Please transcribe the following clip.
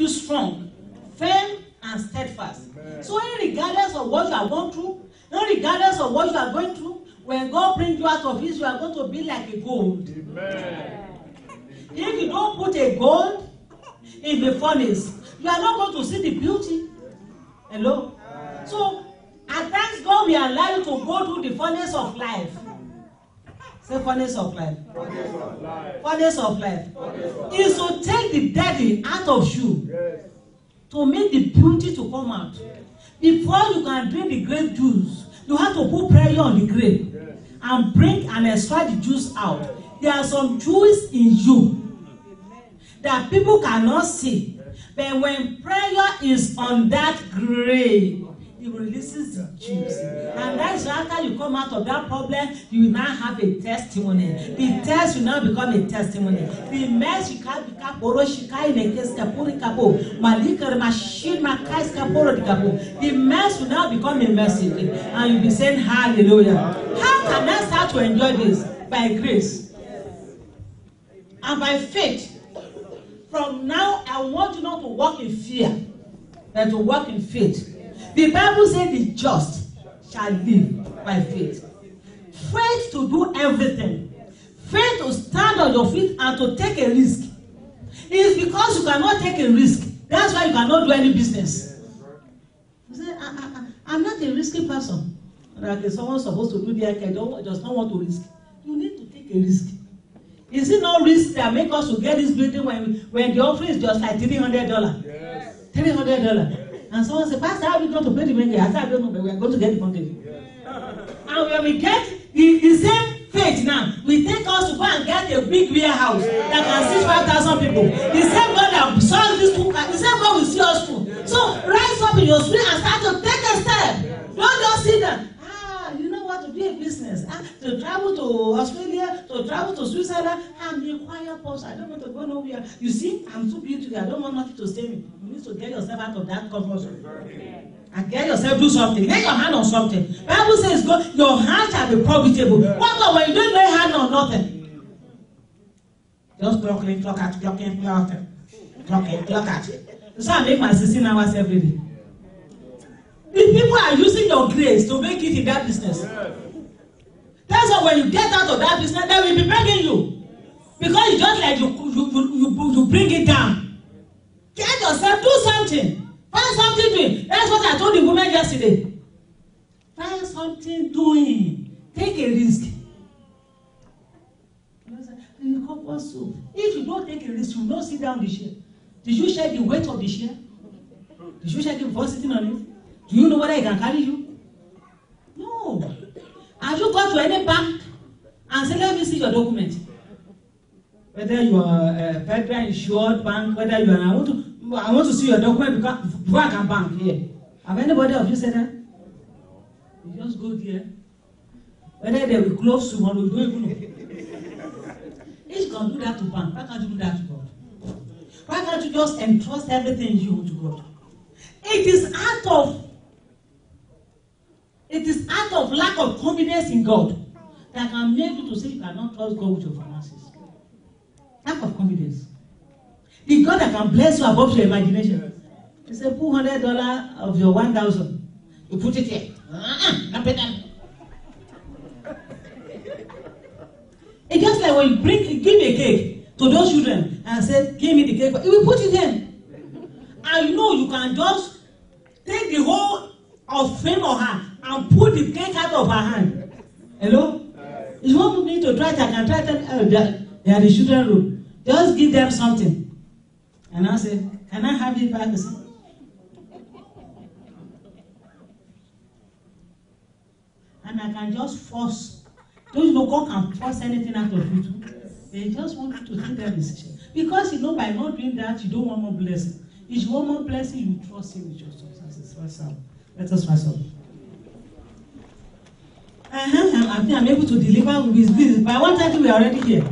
you strong, firm, and steadfast. Amen. So regardless of what you are going through, regardless of what you are going through, when God brings you out of it, you are going to be like a gold. Amen. If you don't put a gold in the furnace, you are not going to see the beauty. Hello? So, at times God will allow you to go through the furnace of life. Say furnace of life. Furnace of life. Furnace of life. Is to take the dirty out of you. Yes. To make the beauty to come out. Yes. Before you can drink the grape juice, you have to put pressure on the grape. Yes. And bring and extract the juice out. Yes. There are some juice in you that people cannot see. Yes. But when prayer is on that grape, it releases the juice. And that's after you come out of that problem, you will now have a testimony. The test will now become a testimony. The mess you can't become the mess will now become a message. And you'll be saying hallelujah. How can I start to enjoy this? By grace. And by faith. From now, I want you not to walk in fear, but to walk in faith. The Bible says the just shall live by faith. Faith to do everything. Faith to stand on your feet and to take a risk. It is because you cannot take a risk. That's why you cannot do any business. You say, I'm not a risky person. Like someone supposed to do their care, does not want to risk. You need to take a risk. Is it no risk that make us to get this building when the offering is just like $300? Yes. $300. And someone said, Pastor, how are we going to pay the money? I said, I don't know, but we are going to get the money. Yes. And when we get the same faith now, we take us to go and get a big warehouse that can seat 5,000 people. The same God that saw this two, the same God will see us through. So rise up in your spirit and start to take a step. Don't just sit there. You know what, to do a business, to travel to Australia, to travel to Switzerland, I'm a quiet person. I don't want to go nowhere. You see, I'm too beautiful. I don't want nothing to stay me. You need to get yourself out of that comfort zone. And get yourself do something. Lay your hand on something. Bible says, God, your hand shall be profitable. What about when you don't lay hand on nothing? Just clock at. So I make my 16 hours every day. The people are using your grace to make it in that business. That's why when you get out of that business, they will be begging you. Because you just like you bring it down. Get yourself, do something. Find something doing. That's what I told the woman yesterday. Find something doing. Take a risk. If you don't take a risk, you will not sit down the share. Did you check the weight of the share? Did you check it before sitting on it? Do you know whether it can carry you? No. Have you gone to any bank and said, let me see your document? Whether you are a federal insured bank, whether you are, I want to see your document before I can bank here. Have anybody of you said that? You just go there. Whether they will close tomorrow, you don't even know. Each can do that to bank. Why can't you do that to God? Why can't you just entrust everything you to God? It is out of lack of confidence in God that can make you to say you cannot trust God with your finances. Lack of confidence. The God that can bless you above your imagination. He said, put $100 of your 1,000. You put it here. It's just like when you give a cake to those children and say, give me the cake, but he will put it in. And you know you can just take the whole of him or her and put the cake out of her hand. Hello? If you want me to try it, I can try it. They are the children room. Just give them something. And I say, can I have it back? And I can just force. Don't you know God can force anything out of you too? They just want you to take that decision. Because you know by not doing that, you don't want more blessing. If you want more blessing, you trust him with your circumstances. Let us rise up. I'm able to deliver with this. By 1:30 we are already here.